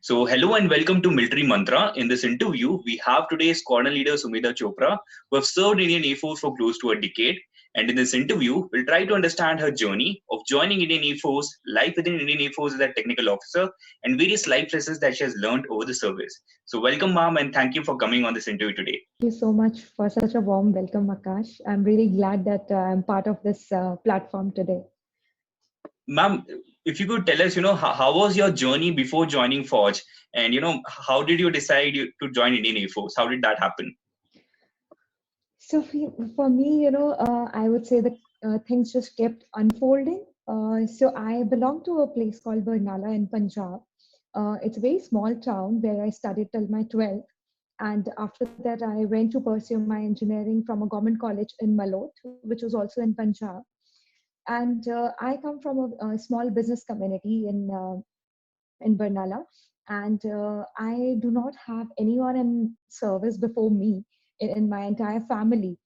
So, hello and welcome to Military Mantra. In this interview, we have today's corner leader Sumedha Chopra, who have served Indian Air Force for close to a decade. And in this interview, we'll try to understand her journey of joining Indian Air Force, life within Indian Air Force as a technical officer, and various life lessons that she has learned over the service. So, welcome, ma'am, and thank you for coming on this interview today. Thank you so much for such a warm welcome, Akash. I'm really glad that I'm part of this platform today. Ma'am, if you could tell us, how was your journey before joining Forge, and how did you decide to join Indian Air Force? How did that happen? So for me, I would say that things just kept unfolding. So I belong to a place called Barnala in Punjab. It's a very small town where I studied till my 12th. And after that, I went to pursue my engineering from a government college in Malot, which was also in Punjab. And I come from a small business community in Barnala, and I do not have anyone in service before me in my entire family.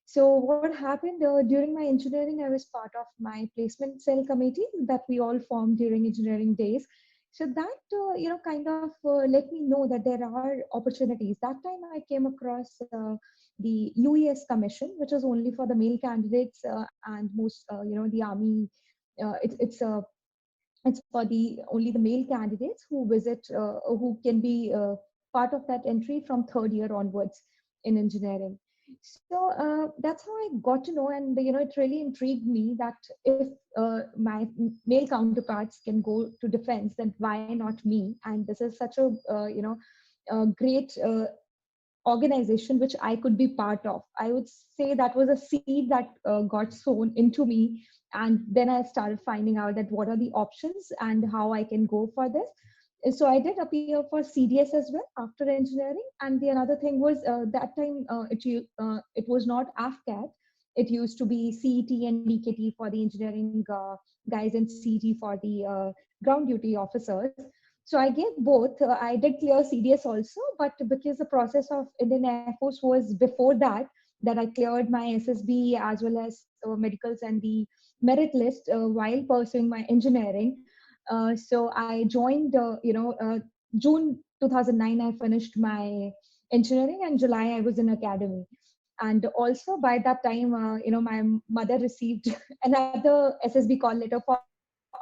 So what happened during my engineering, I was part of my placement cell committee that we all formed during engineering days. So that kind of let me know that there are opportunities. That time I came across the UES commission, which was only for the male candidates and most the army. It's for the only the male candidates who visit who can be part of that entry from third year onwards in engineering. So that's how I got to know, and it really intrigued me that if my male counterparts can go to defense, then why not me? And this is such a great organization which I could be part of. I would say that was a seed that got sown into me. And then I started finding out that what are the options and how I can go for this. So I did appear for CDS as well after engineering. And the another thing was that time it was not AFCAT. It used to be CET and EKT for the engineering guys and CET for the ground duty officers. So I gave both. I did clear CDS also, but because the process of Indian Air Force was before that I cleared my SSB as well as medicals and the merit list while pursuing my engineering. So I joined, June 2009, I finished my engineering, and July I was in academy. And also by that time, my mother received another SSB call letter for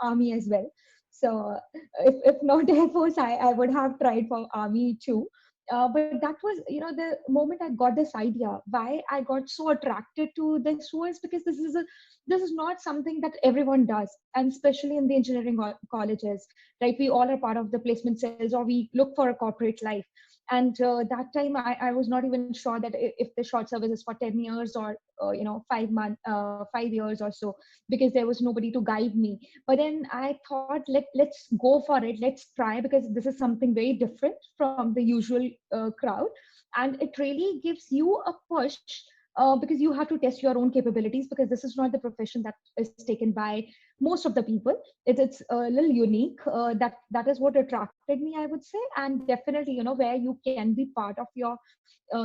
army as well. So if not Air Force, I would have tried for army too. But that was, the moment I got this idea, why I got so attracted to this was because this is not something that everyone does, and especially in the engineering colleges, right? We all are part of the placement cells, or we look for a corporate life. And that time, I was not even sure that if the short service is for 10 years or 5 years or so, because there was nobody to guide me. But then I thought, let's go for it, let's try, because this is something very different from the usual crowd. And it really gives you a push because you have to test your own capabilities, because this is not the profession that is taken by most of the people. It's a little unique. That is what attracted me, I would say. And definitely, where you can be part of your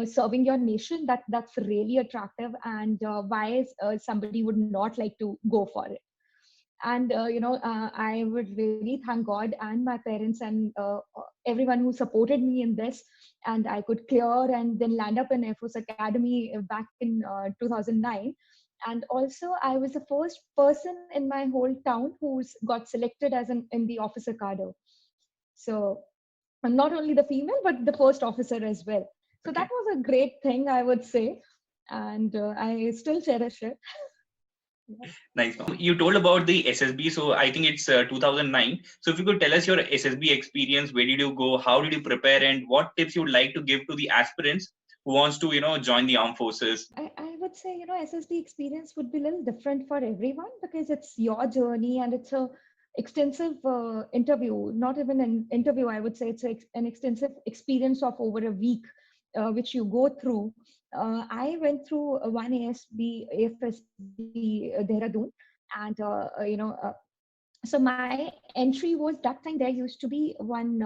serving your nation, that's really attractive. And why somebody would not like to go for it? And I would really thank God and my parents and everyone who supported me in this. And I could clear and then land up in Air Force Academy back in 2009. And also I was the first person in my whole town who's got selected as an in the officer cadre. So I'm not only the female but the first officer as well. So that Okay. was a great thing, I would say. And I still cherish it. Yeah. Nice. You told about the SSB, so I think it's 2009. So if you could tell us your SSB experience, where did you go, how did you prepare, and what tips you would like to give to the aspirants who wants to, join the armed forces? I would say, SSB experience would be a little different for everyone because it's your journey and it's a extensive interview, not even an interview, I would say it's an extensive experience of over a week, which you go through. I went through one AFSB Dehradun, and so my entry was that time there used to be one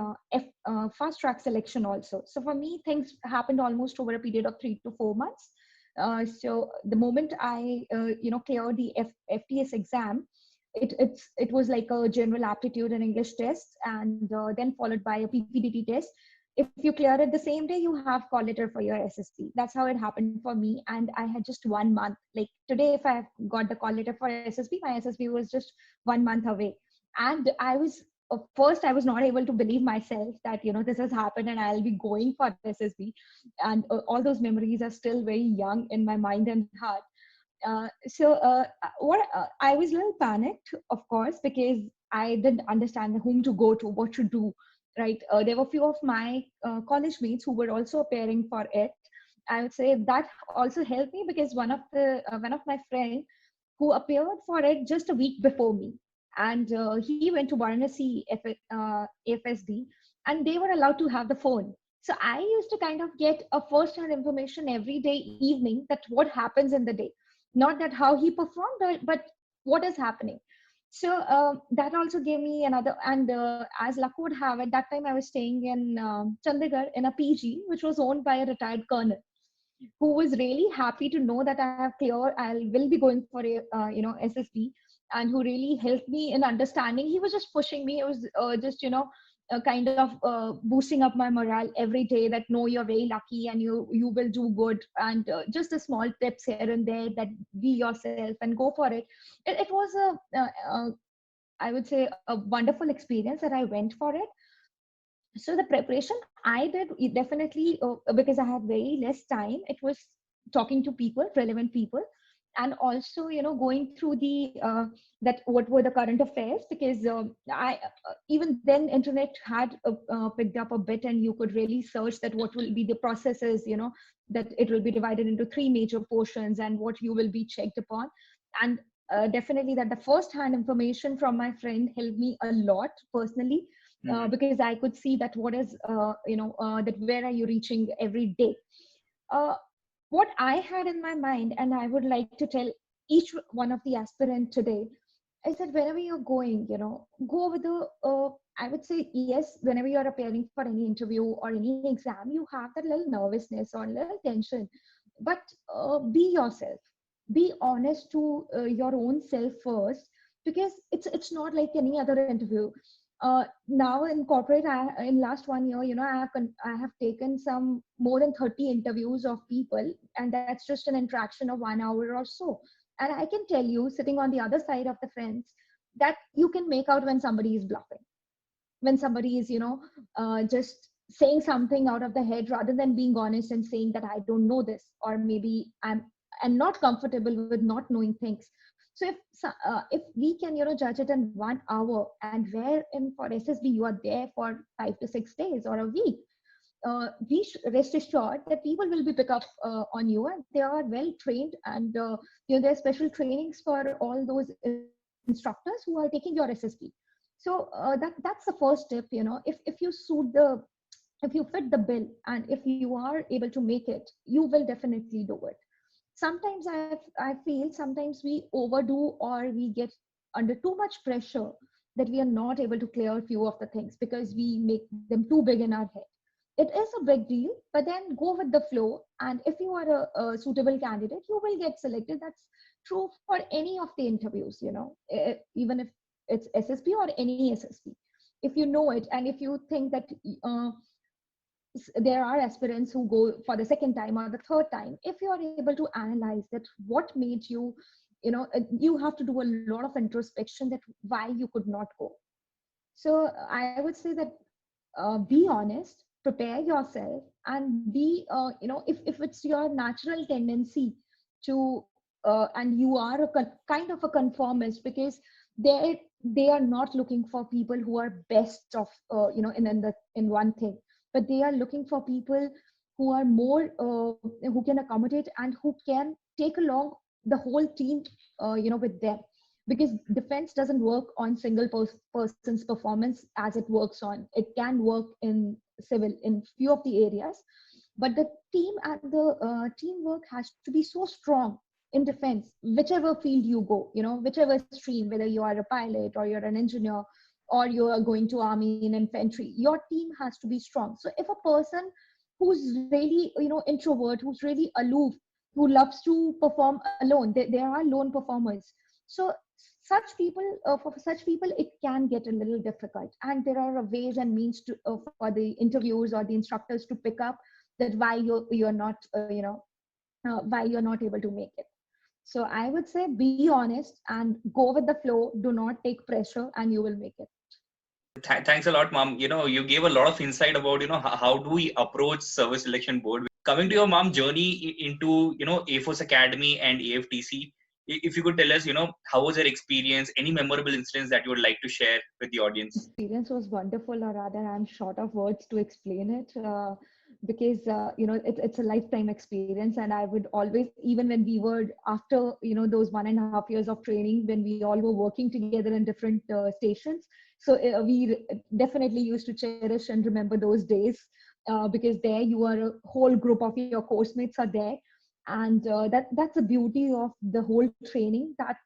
fast track selection also. So for me, things happened almost over a period of 3 to 4 months. So the moment I cleared the FTS exam, it was like a general aptitude and English test, and then followed by a PPDT test. If you clear it the same day, you have call letter for your SSB. That's how it happened for me. And I had just 1 month. Like today, if I got the call letter for SSB, my SSB was just 1 month away. And I was first, I was not able to believe myself that this has happened and I'll be going for SSB. And all those memories are still very young in my mind and heart. I was a little panicked, of course, because I didn't understand whom to go to, what to do, right? There were a few of my college mates who were also appearing for it. I would say that also helped me because one of my friends who appeared for it just a week before me, and he went to Varanasi FSD, and they were allowed to have the phone. So I used to kind of get a first-hand information every day evening that what happens in the day, not that how he performed, but what is happening. So that also gave me another, and as luck would have it, that time I was staying in Chandigarh in a PG, which was owned by a retired colonel, who was really happy to know that I will be going for a SSB, and who really helped me in understanding. He was just pushing me. It was just kind of boosting up my morale every day, that no, you're very lucky and you will do good, and just the small tips here and there, that be yourself and go for it. It was I would say a wonderful experience that I went for it. So the preparation I did, definitely, because I had very less time, it was talking to people, relevant people, and also going through the that what were the current affairs, because I even then internet had picked up a bit, and you could really search that what will be the processes, that it will be divided into 3 major portions and what you will be checked upon. And definitely that the first hand information from my friend helped me a lot personally, because I could see that what is that where are you reaching every day. uh, what I had in my mind, and I would like to tell each one of the aspirant today, is that wherever you're going, go with the I would say, yes, whenever you're appearing for any interview or any exam, you have that little nervousness or little tension, but be yourself, be honest to your own self first, because it's not like any other interview. Now in corporate, in last 1 year, I have taken some more than 30 interviews of people, and that's just an interaction of 1 hour or so. And I can tell you, sitting on the other side of the fence, that you can make out when somebody is bluffing, when somebody is just saying something out of the head, rather than being honest and saying that I don't know this, or maybe I'm not comfortable with not knowing things. So if we can judge it in 1 hour, and where in for SSB you are there for 5 to 6 days or a week, rest assured that people will be pick up on you, and they are well trained, and there are special trainings for all those instructors who are taking your SSB. So that's the first step. If you suit the, if you fit the bill, and if you are able to make it, you will definitely do it. Sometimes I feel sometimes we overdo, or we get under too much pressure, that we are not able to clear a few of the things because we make them too big in our head. It is a big deal, but then go with the flow. And if you are a suitable candidate, you will get selected. That's true for any of the interviews, even if it's SSB or any SSB. If you know it, and if you think that there are aspirants who go for the second time or the third time, if you are able to analyze that what made you, you have to do a lot of introspection, that why you could not go. So I would say that be honest, prepare yourself, and be if it's your natural tendency to and you are kind of a conformist, because they are not looking for people who are best of in one thing, but they are looking for people who are more who can accommodate, and who can take along the whole team with them. Because defense doesn't work on single person's performance as it works on, it can work in civil in few of the areas, but the team and the teamwork has to be so strong in defense, whichever field you go, whichever stream, whether you are a pilot or you're an engineer, or you are going to army and infantry, your team has to be strong. So if a person who's really introvert, who's really aloof, who loves to perform alone, there are lone performers. So for such people, it can get a little difficult, and there are ways and means to for the interviewers or the instructors to pick up that why you're not why you're not able to make it. So I would say be honest and go with the flow. Do not take pressure, and you will make it. Thanks a lot, mom. You gave a lot of insight about, how do we approach service selection board. Coming to your mom journey into, Air Force Academy and AFTC, if you could tell us, how was your experience? Any memorable incidents that you would like to share with the audience? Experience was wonderful, or rather, I'm short of words to explain it. Because it's a lifetime experience, and I would always, even when we were after those 1.5 years of training, when we all were working together in different stations, so we definitely used to cherish and remember those days, because there you are, a whole group of your course mates are there, and that's the beauty of the whole training, that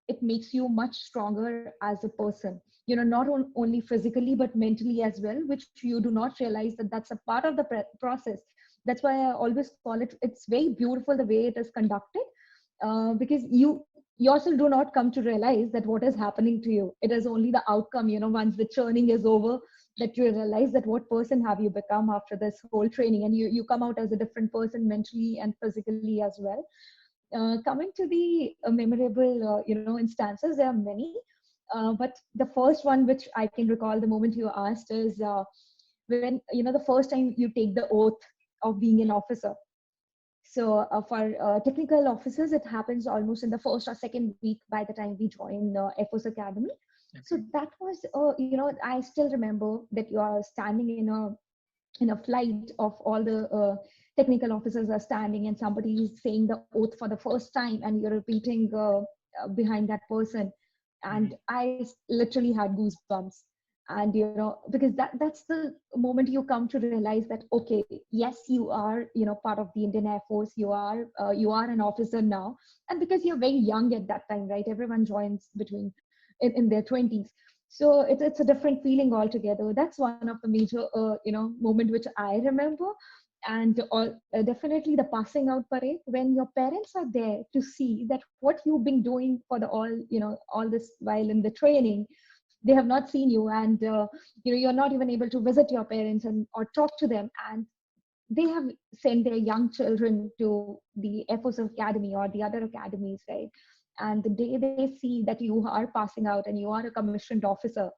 it makes you much stronger as a person, not only physically but mentally as well, which you do not realize that that's a part of the process. That's why I always call it's very beautiful the way it is conducted, because you yourself do not come to realize that what is happening to you. It is only the outcome, once the churning is over, that you realize that what person have you become after this whole training, and you come out as a different person mentally and physically as well. Coming to the memorable, instances, there are many. But the first one, which I can recall the moment you asked, is when, the first time you take the oath of being an officer. So for technical officers, it happens almost in the first or second week by the time we join Air Force Academy. Okay. So that was, I still remember that you are standing in a flight of all the technical officers are standing, and somebody is saying the oath for the first time, and you're repeating behind that person. And I literally had goosebumps. And because that's the moment you come to realize that, okay, yes, you are part of the Indian Air Force. You are an officer now, and because you're very young at that time, right? Everyone joins between in their 20s. So it's a different feeling altogether. That's one of the major moment which I remember. And definitely the passing out parade, when your parents are there to see that what you've been doing for the all this while in the training. They have not seen you, and you're not even able to visit your parents or talk to them, and they have sent their young children to the Air Force Academy or the other academies, right? And the day they see that you are passing out and you are a commissioned officer,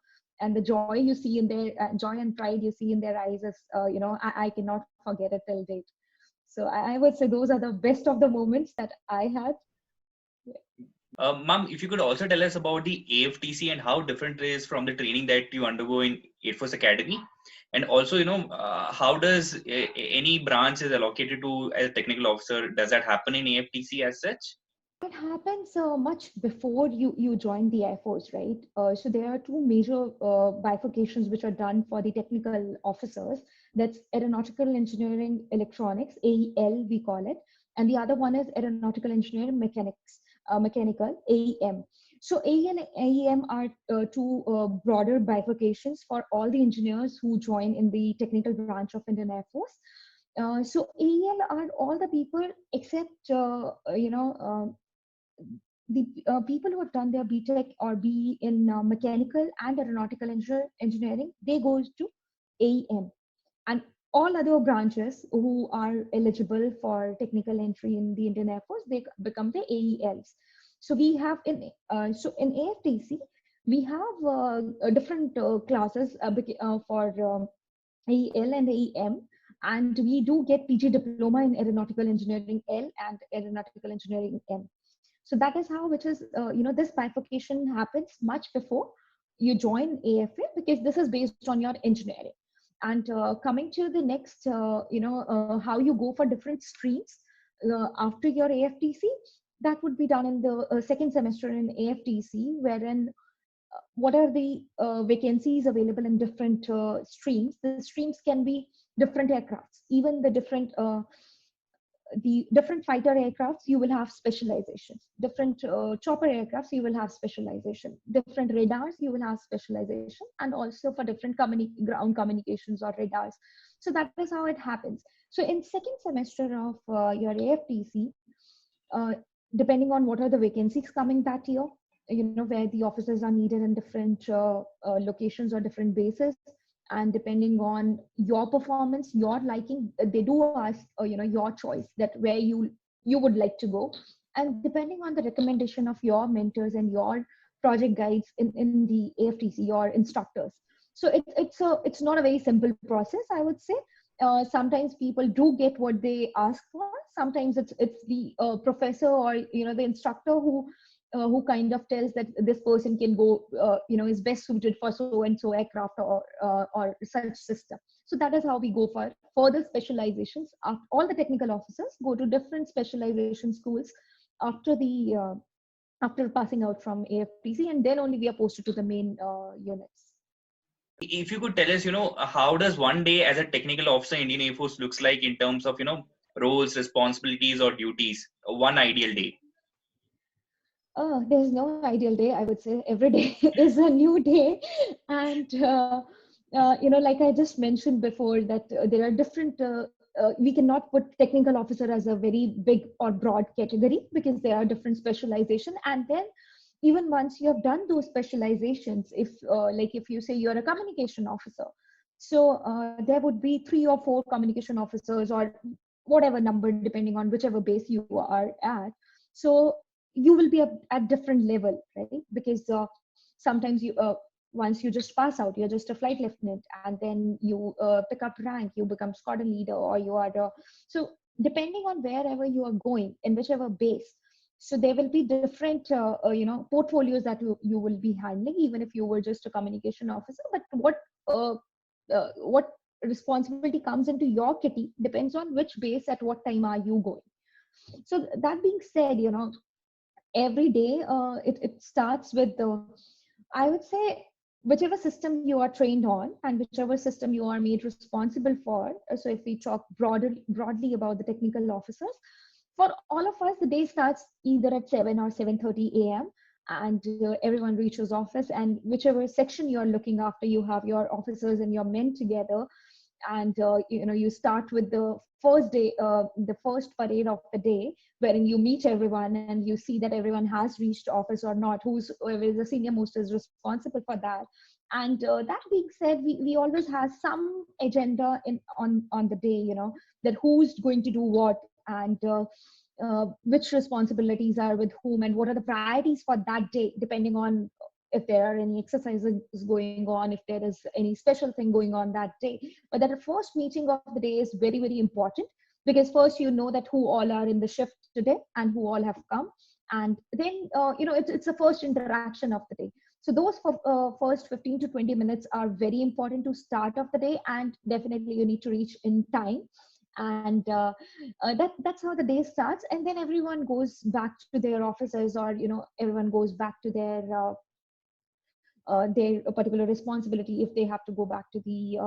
and the joy you see in their joy and pride you see in their eyes is, I cannot forget it till date. So I would say those are the best of the moments that I had. Ma'am, if you could also tell us about the AFTC and how different it is from the training that you undergo in Air Force Academy. And also, how does any branch is allocated to as a technical officer? Does that happen in AFTC as such? It happens much before you join the Air Force, right? So there are two major bifurcations which are done for the technical officers. That's Aeronautical Engineering Electronics, AEL we call it, and the other one is Aeronautical Engineering Mechanical, AEM. So AEL and AEM are two broader bifurcations for all the engineers who join in the technical branch of Indian Air Force. So AEL are all the people except the people who have done their BTech or BE in mechanical and aeronautical engineering, they go to AEM. And all other branches who are eligible for technical entry in the Indian Air Force, they become the AELs. So we have in AFTC, we have different classes for AEL and AEM. And we do get PG diploma in aeronautical engineering L and aeronautical engineering M. So that is how, which is, this bifurcation happens much before you join AFA, because this is based on your engineering. And coming to the next, how you go for different streams after your AFTC, that would be done in the second semester in AFTC, wherein what are the vacancies available in different streams. The streams can be different aircrafts, even the different fighter aircrafts, you will have specializations. Different chopper aircrafts, you will have specialization. Different radars, you will have specialization, and also for different ground communications or radars. So that is how it happens. So in second semester of your AFTC, depending on what are the vacancies coming that year, where the officers are needed in different locations or different bases, and depending on your performance, your liking, they do ask your choice, that where you would like to go, and depending on the recommendation of your mentors and your project guides in the AFTC, your instructors. So it's not a very simple process, I would say. Sometimes people do get what they ask for. Sometimes it's the professor or the instructor who kind of tells that this person can go, is best suited for so and so aircraft or such system. So that is how we go for further specializations. All the technical officers go to different specialization schools after the after passing out from AFTC, and then only we are posted to the main units. If you could tell us, how does one day as a technical officer in Indian Air Force looks like in terms of, roles, responsibilities, or duties? One ideal day. There's no ideal day. I would say every day is a new day, and like I just mentioned before, that there are different. We cannot put technical officer as a very big or broad category, because there are different specialization. And then even once you have done those specializations, if if you say you're a communication officer, so there would be 3 or 4 communication officers, or whatever number, depending on whichever base you are at. So you will be at different level, right? Because sometimes you once you just pass out, you're just a flight lieutenant, and then you pick up rank, you become squadron leader, or you are so depending on wherever you are going, in whichever base. So there will be different portfolios that you will be handling, even if you were just a communication officer. But what responsibility comes into your kitty depends on which base, at what time are you going. So that being said, every day it starts with I would say, whichever system you are trained on and whichever system you are made responsible for. So if we talk broadly about the technical officers, for all of us, the day starts either at 7 or 7:30 a.m. and everyone reaches office, and whichever section you are looking after, you have your officers and your men together, and you start with the first day, the first parade of the day, wherein you meet everyone and you see that everyone has reached office or not, whoever is the senior most is responsible for that. And that being said, we always have some agenda on the day, that who's going to do what, and which responsibilities are with whom, and what are the priorities for that day, depending on if there are any exercises going on, if there is any special thing going on that day. But that first meeting of the day is very, very important, because first that who all are in the shift today and who all have come. And then, it's the first interaction of the day. So those first 15 to 20 minutes are very important to start of the day, and definitely you need to reach in time. And that's how the day starts. And then everyone goes back to their offices, or everyone goes back to their particular responsibility, if they have to go back to the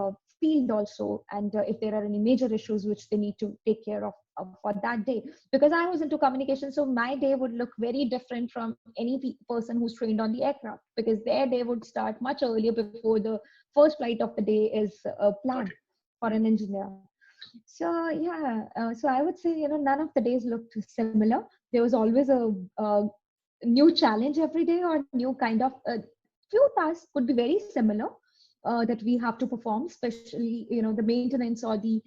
field also, and if there are any major issues which they need to take care of for that day. Because I was into communication, so my day would look very different from any person who's trained on the aircraft, because their day would start much earlier, before the first flight of the day is planned for an engineer. So yeah, so I would say, none of the days looked similar. There was always a new challenge every day, or new kind of few tasks could be very similar that we have to perform, especially the maintenance, or the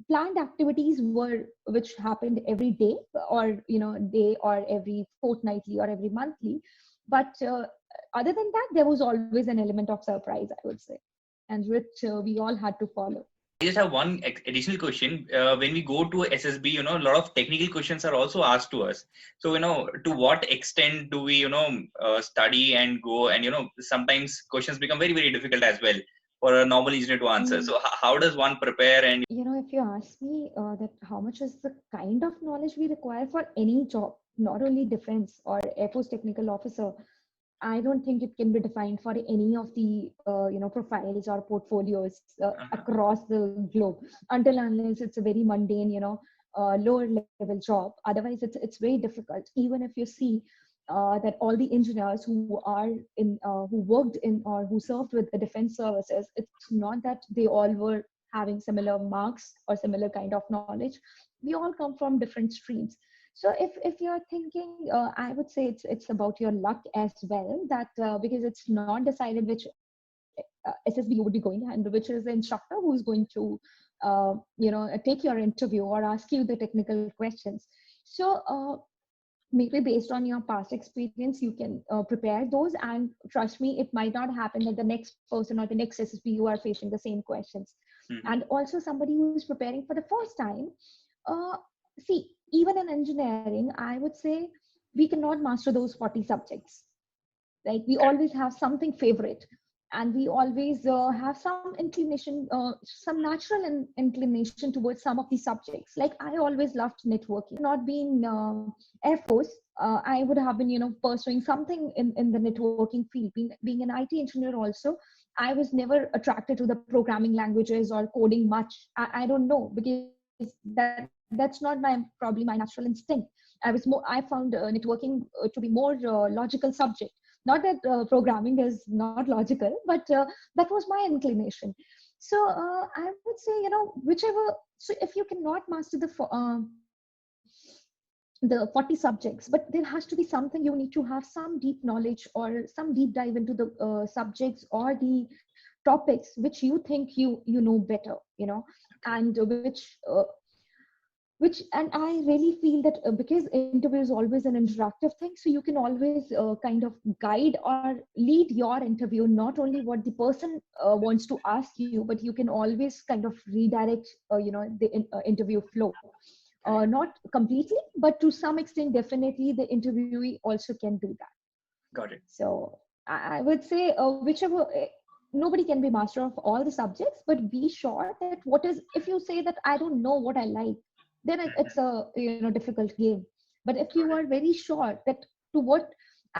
planned activities which happened every day, or day, or every fortnightly, or every monthly. But other than that, there was always an element of surprise, I would say, and which we all had to follow. I just have one additional question. When we go to SSB, a lot of technical questions are also asked to us. So, to what extent do we, study and go, and, sometimes questions become very, very difficult as well for a normal engineer to answer. So how does one prepare? And, if you ask me that how much is the kind of knowledge we require for any job, not only defense or Air Force technical officer, I don't think it can be defined for any of the profiles or portfolios across the globe, until unless it's a very mundane, lower level job. Otherwise, it's very difficult. Even if you see that all the engineers who are in who worked in or who served with the defense services, it's not that they all were having similar marks or similar kind of knowledge. We all come from different streams. So if you're thinking, I would say it's about your luck as well, that because it's not decided which SSB you would be going and which is the instructor who's going to take your interview or ask you the technical questions. So maybe based on your past experience you can prepare those, and trust me, it might not happen that the next person or the next SSB you are facing the same questions. And also somebody who is preparing for the first time, uh, see, even in engineering, I would say we cannot master those 40 subjects. Like we always have something favorite, and we always have some inclination, some natural inclination towards some of these subjects. Like I always loved networking. Not being Air Force, I would have been pursuing something in the networking field. Being an IT engineer also, I was never attracted to the programming languages or coding much. I don't know, because that's not probably my natural instinct. I found networking to be more logical subject. Not that programming is not logical, but that was my inclination. So I would say, whichever. So if you cannot master the 40 subjects, but there has to be something, you need to have some deep knowledge or some deep dive into the subjects or the topics which you think you know better, and which and I really feel that because interview is always an interactive thing, so you can always kind of guide or lead your interview, not only what the person wants to ask you, but you can always kind of redirect the interview flow. Not completely, but to some extent, definitely the interviewee also can do that. Got it. So I would say whichever, nobody can be master of all the subjects, but be sure that what is, if you say that I don't know what I like, then it's a difficult game. But if you are very sure that to what,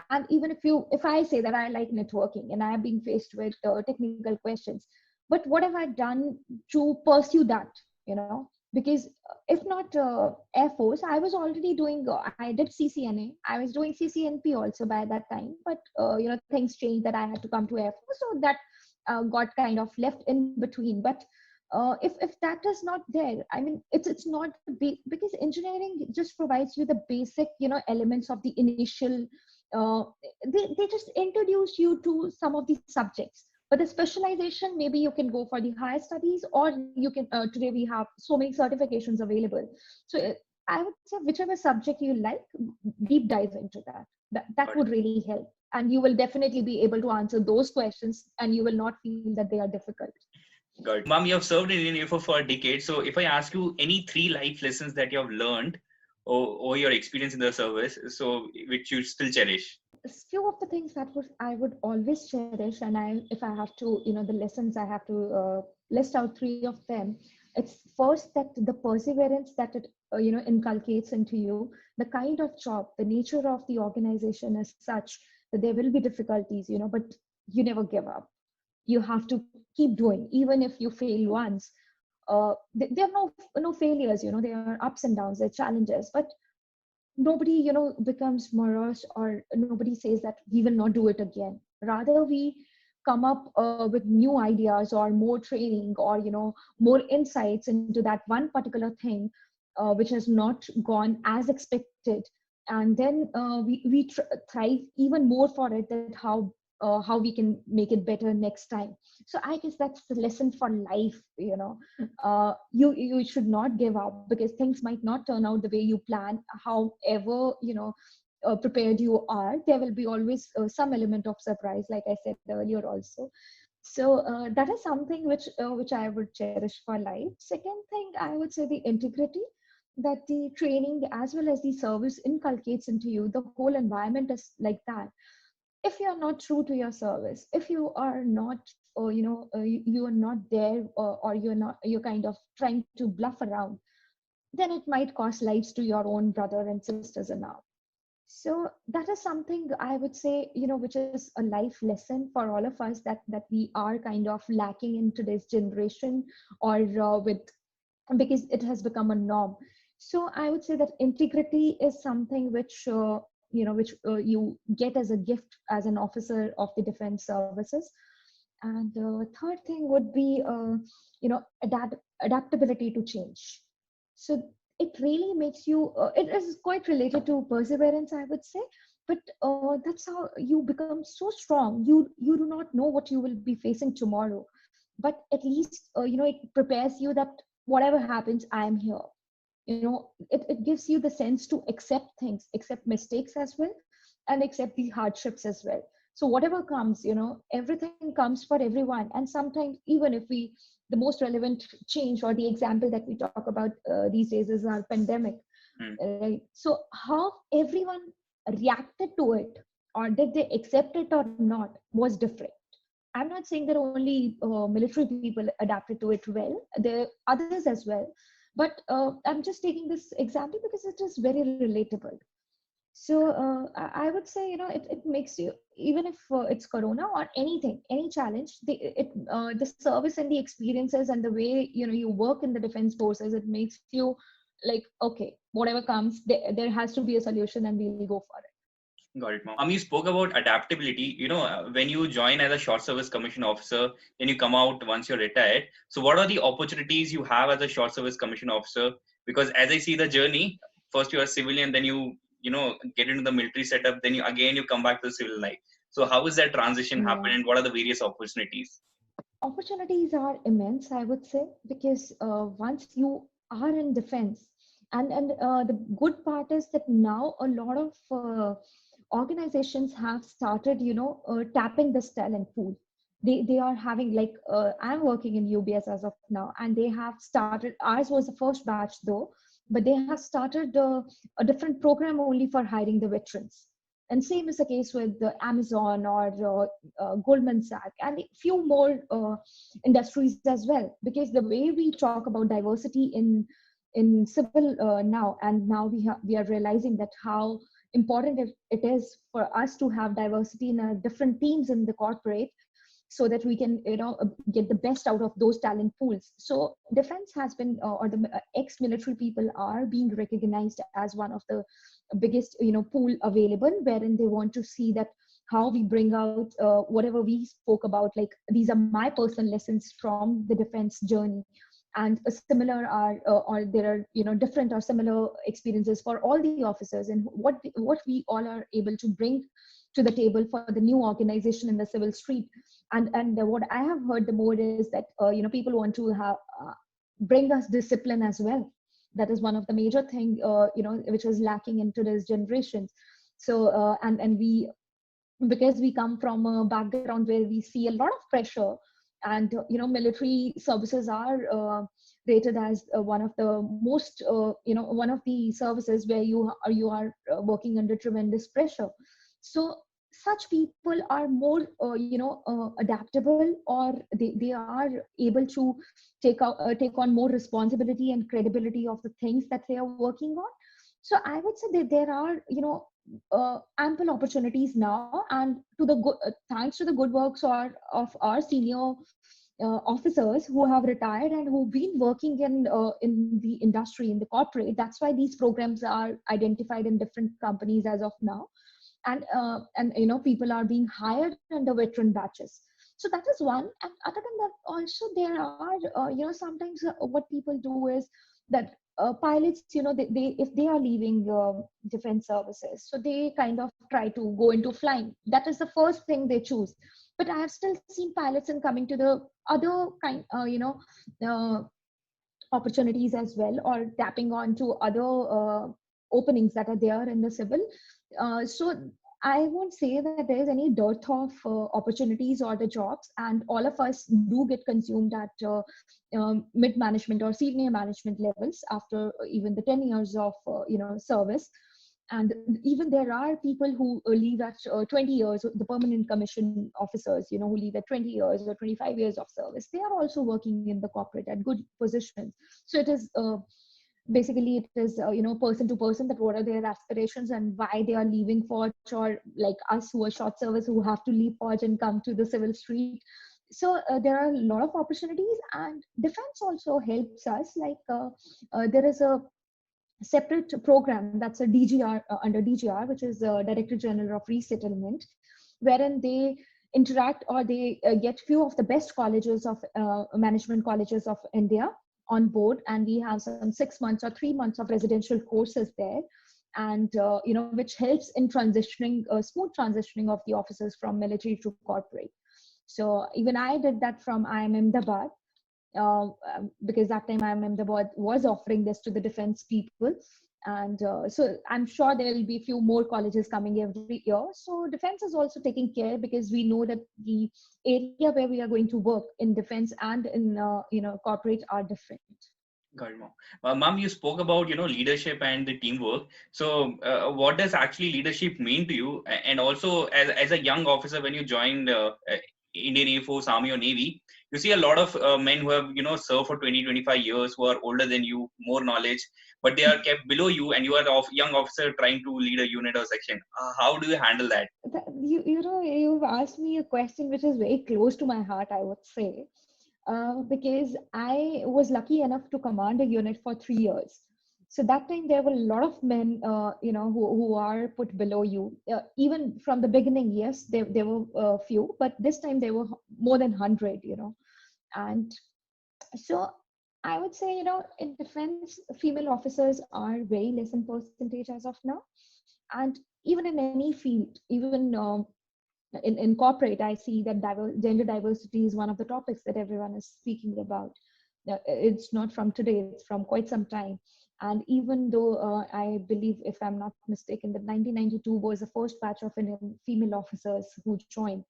and even if I say that I like networking and I have been faced with technical questions, but what have I done to pursue that, because if not Air Force, I was already doing, I did CCNA, I was doing CCNP also by that time, but things changed that I had to come to Air Force, so that got kind of left in between. But if that is not there, I mean, it's not because engineering just provides you the basic elements of the initial, they just introduce you to some of these subjects. But the specialization, maybe you can go for the higher studies, or you can today we have so many certifications available. So I would say whichever subject you like, deep dive into that would really help, and you will definitely be able to answer those questions, and you will not feel that they are difficult. Good. Ma'am, you have served in Indian Air Force for a decade. So if I ask you any 3 life lessons that you have learned or your experience in the service, so which you still cherish? A few of the things that I would always cherish, and if I have to, the lessons I have to list out 3 of them. It's first that the perseverance that it inculcates into you, the kind of job, the nature of the organization is such that there will be difficulties, but you never give up. You have to keep doing, even if you fail once. There are no failures, there are ups and downs, there are challenges, but nobody becomes morose, or nobody says that we will not do it again. Rather, we come up with new ideas or more training, or more insights into that one particular thing which has not gone as expected, and then we thrive even more for it, that how we can make it better next time. So I guess that's the lesson for life. You should not give up, because things might not turn out the way you plan. However, prepared you are, there will be always some element of surprise, like I said earlier also. So that is something which I would cherish for life. Second thing, I would say the integrity that the training as well as the service inculcates into you. The whole environment is like that. If you are not true to your service, if you are not you are not there, or you're kind of trying to bluff around, then it might cost lives to your own brother and sisters in law. So that is something I would say, which is a life lesson for all of us, that we are kind of lacking in today's generation, or with because it has become a norm. So I would say that integrity is something which which you get as a gift as an officer of the defense services. And third thing would be, adaptability to change. So it really makes you, it is quite related to perseverance, I would say. But that's how you become so strong. You do not know what you will be facing tomorrow, but at least, it prepares you that whatever happens, I am here. It gives you the sense to accept things, accept mistakes as well, and accept the hardships as well. So whatever comes, everything comes for everyone. And sometimes, even if we, the most relevant change or the example that we talk about these days is our pandemic, right? So how everyone reacted to it, or did they accept it or not, was different. I'm not saying that only military people adapted to it well. There are others as well. But I'm just taking this example because it is very relatable. So I would say, it makes you, even if it's Corona or anything, any challenge, the service and the experiences and the way, you work in the defense forces, it makes you like, okay, whatever comes, there has to be a solution and we'll go for it. Got it, ma'am. You spoke about adaptability. When you join as a short service commission officer, then you come out once you're retired. So what are the opportunities you have as a short service commission officer? Because as I see the journey, first you're a civilian, then you get into the military setup, then you come back to the civil life. So how is that transition happen, Yeah. and what are the various opportunities? Opportunities are immense, I would say, because once you are in defense, and the good part is that now a lot of organizations have started, tapping this talent pool. They are having, like, I'm working in UBS as of now, and they have started. Ours was the first batch though, but they have started a different program only for hiring the veterans. And same is the case with the Amazon or Goldman Sachs and a few more industries as well. Because the way we talk about diversity in civil now, and now we are realizing that how important it is for us to have diversity in different teams in the corporate, so that we can, get the best out of those talent pools. So defense has been, or the ex-military people are being recognized as one of the biggest, pool available, wherein they want to see that how we bring out whatever we spoke about, like these are my personal lessons from the defense journey. And a similar are, or there are, different or similar experiences for all the officers, and what we all are able to bring to the table for the new organization in the civil street. And what I have heard the more is that, people want to have, bring us discipline as well. That is one of the major thing, which is lacking in today's generation. So and we, because we come from a background where we see a lot of pressure, and military services are rated as one of the most, one of the services where you are working under tremendous pressure. So such people are more, adaptable, or they are able to take on more responsibility and credibility of the things that they are working on. So I would say that there are, ample opportunities now, and to the good, thanks to the good works of our senior officers who have retired and who've been working in the industry, in the corporate. That's why these programs are identified in different companies as of now. And people are being hired under veteran batches. So that is one. And other than that, also there are, sometimes what people do is that pilots, they if they are leaving defense services, so they kind of try to go into flying. That is the first thing they choose. But I have still seen pilots in coming to the other kind, uh, opportunities as well, or tapping on to other openings that are there in the civil. So I won't say that there is any dearth of opportunities or the jobs, and all of us do get consumed at mid management or senior management levels after even the 10 years of service. And even there are people who leave at 20 years, the permanent commission officers, who leave at 20 years or 25 years of service. They are also working in the corporate at good positions. So it is basically, it is person to person, that what are their aspirations and why they are leaving Forge, or like us who are short service who have to leave Forge and come to the civil street. So there are a lot of opportunities, and defense also helps us. Like there is a separate program that's a DGR, under DGR, which is Director General of Resettlement, wherein they interact, or they get few of the best colleges of management colleges of India on board, and we have some 6 months or 3 months of residential courses there, and which helps in transitioning, smooth transitioning of the officers from military to corporate. So even I did that from IIM Ahmedabad, because that time IIM Ahmedabad was offering this to the defense people. And so I'm sure there will be a few more colleges coming every year. So defense is also taking care, because we know that the area where we are going to work in defense and in corporate are different. Got it, ma'am. Ma'am, you spoke about leadership and the teamwork. So, what does actually leadership mean to you? And also, as a young officer, when you joined Indian Air Force, Army, or Navy, you see a lot of men who have served for 20-25 years, who are older than you, more knowledge, but they are kept below you, and you are a young officer trying to lead a unit or section. How do you handle that? You've asked me a question which is very close to my heart, I would say. Because I was lucky enough to command a unit for 3 years. So that time there were a lot of men, who are put below you. Even from the beginning, yes, there were a few, but this time there were more than 100, And so I would say, in defense, female officers are very less in percentage as of now. And even in any field, even in corporate, I see that gender diversity is one of the topics that everyone is speaking about. It's not from today, it's from quite some time. And even though I believe, if I'm not mistaken, that 1992 was the first batch of Indian female officers who joined.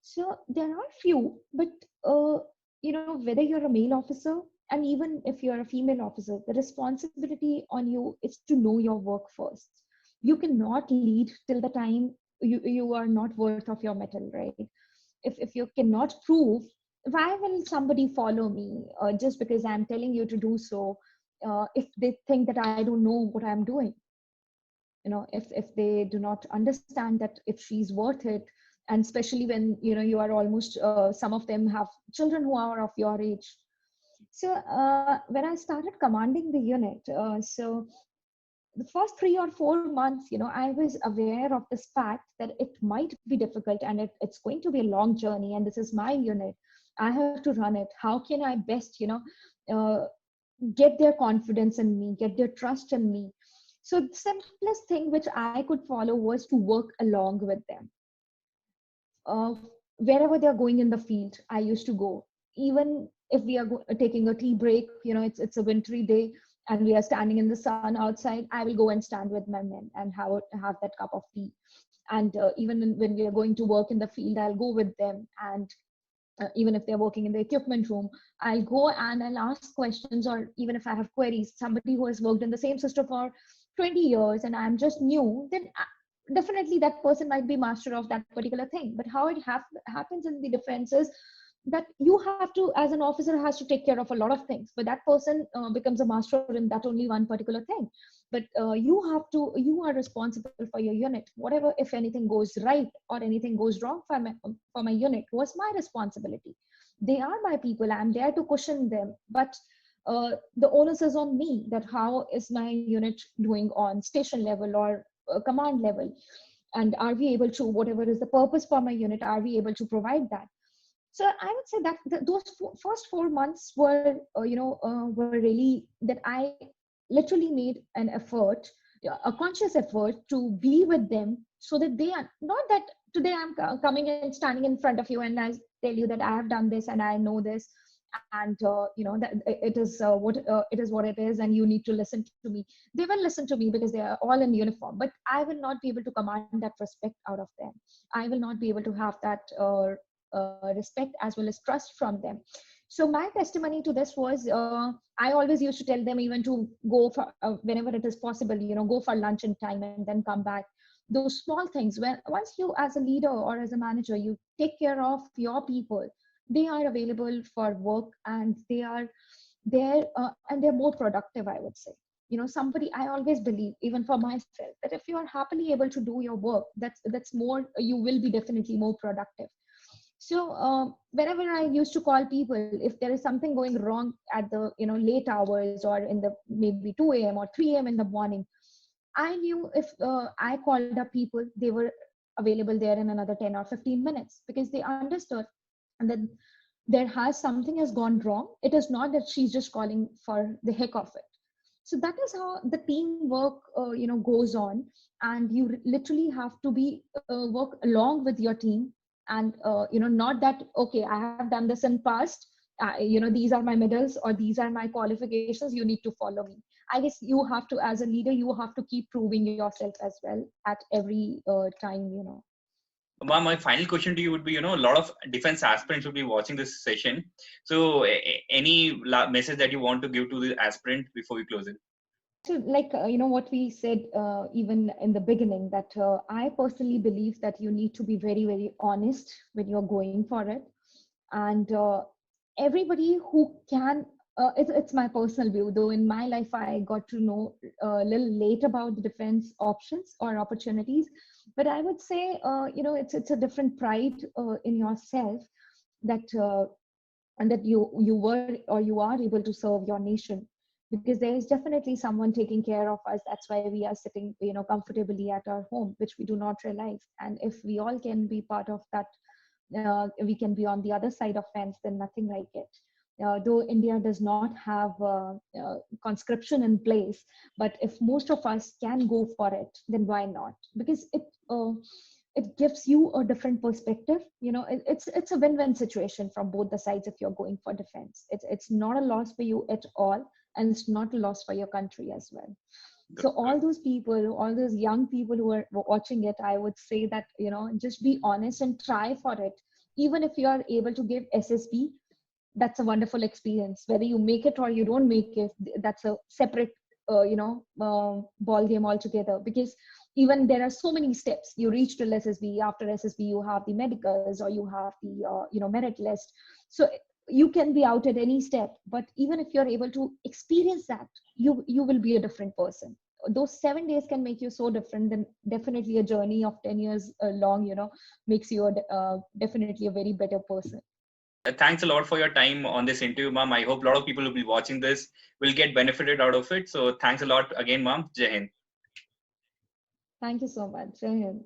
So there are few, but whether you're a male officer, and even if you're a female officer, the responsibility on you is to know your work first. You cannot lead till the time you are not worth of your metal, right? If you cannot prove, why will somebody follow me just because I'm telling you to do so, if they think that I don't know what I'm doing? If they do not understand that if she's worth it, and especially when you are almost some of them have children who are of your age. So when I started commanding the unit, so the first 3 or 4 months, I was aware of this fact that it might be difficult, and it's going to be a long journey, and this is my unit. I have to run it. How can I best, get their confidence in me, get their trust in me? So the simplest thing which I could follow was to work along with them. Wherever they're going in the field, I used to go. Even if we are taking a tea break, it's a wintry day, and we are standing in the sun outside, I will go and stand with my men and have that cup of tea. And even when we are going to work in the field, I'll go with them. And even if they're working in the equipment room, I'll go and I'll ask questions, or even if I have queries, somebody who has worked in the same system for 20 years and I'm just new, then definitely that person might be master of that particular thing. But how it happens in the defense is that you have to, as an officer, has to take care of a lot of things, but that person becomes a master in that only one particular thing. But you are responsible for your unit. Whatever, if anything goes right or anything goes wrong for my unit, was my responsibility. They are my people, I'm there to cushion them, but the onus is on me, that how is my unit doing on station level or command level, and are we able to, whatever is the purpose for my unit, are we able to provide that? So I would say that those first 4 months were really that I literally made an effort, a conscious effort, to be with them, so that they are not that today I'm coming and standing in front of you and I tell you that I have done this and I know this, and that it is what it is, and you need to listen to me. They will listen to me because they are all in uniform, but I will not be able to command that respect out of them. I will not be able to have that respect as well as trust from them. So my testimony to this was, I always used to tell them even to go for whenever it is possible, go for lunch in time and then come back. Those small things, when once you as a leader or as a manager, you take care of your people, they are available for work, and they are there, and they're more productive, I would say. Somebody, I always believe, even for myself, that if you are happily able to do your work, that's more, you will be definitely more productive. So whenever I used to call people, if there is something going wrong at the late hours, or in the maybe 2 a.m. or 3 a.m. in the morning, I knew if I called up people, they were available there in another 10 or 15 minutes, because they understood and then something has gone wrong. It is not that she's just calling for the heck of it. So that is how the teamwork goes on, and you literally have to be work along with your team, and not that, okay, I have done this in past, these are my medals or these are my qualifications, you need to follow me. I guess you have to, as a leader, you have to keep proving yourself as well at every time. Ma'am, my final question to you would be, a lot of defense aspirants will be watching this session. So any message that you want to give to the aspirant before we close it? So, like, what we said even in the beginning, that I personally believe that you need to be very, very honest when you're going for it. And everybody who can, it's my personal view, though in my life I got to know a little late about the defense options or opportunities. But I would say, it's a different pride in yourself, that and that you were or you are able to serve your nation, because there is definitely someone taking care of us. That's why we are sitting comfortably at our home, which we do not realize. And if we all can be part of that, we can be on the other side of fence, then nothing like it. Though India does not have conscription in place, but if most of us can go for it, then why not? Because it gives you a different perspective. It's a win-win situation from both the sides if you're going for defense. It's not a loss for you at all, and it's not a loss for your country as well. So all those people, all those young people who are watching it, I would say that, just be honest and try for it. Even if you are able to give SSB, that's a wonderful experience. Whether you make it or you don't make it, that's a separate ball game altogether, because even there are so many steps. You reach till SSB. After SSB, you have the medicals, or you have the merit list. So you can be out at any step, but even if you're able to experience that, you will be a different person. Those 7 days can make you so different. Then definitely a journey of 10 years long, makes you definitely a very better person. Thanks a lot for your time on this interview, ma'am. I hope a lot of people who will be watching this will get benefited out of it. So thanks a lot again, ma'am. Jai Hind. Thank you so much. Jai Hind.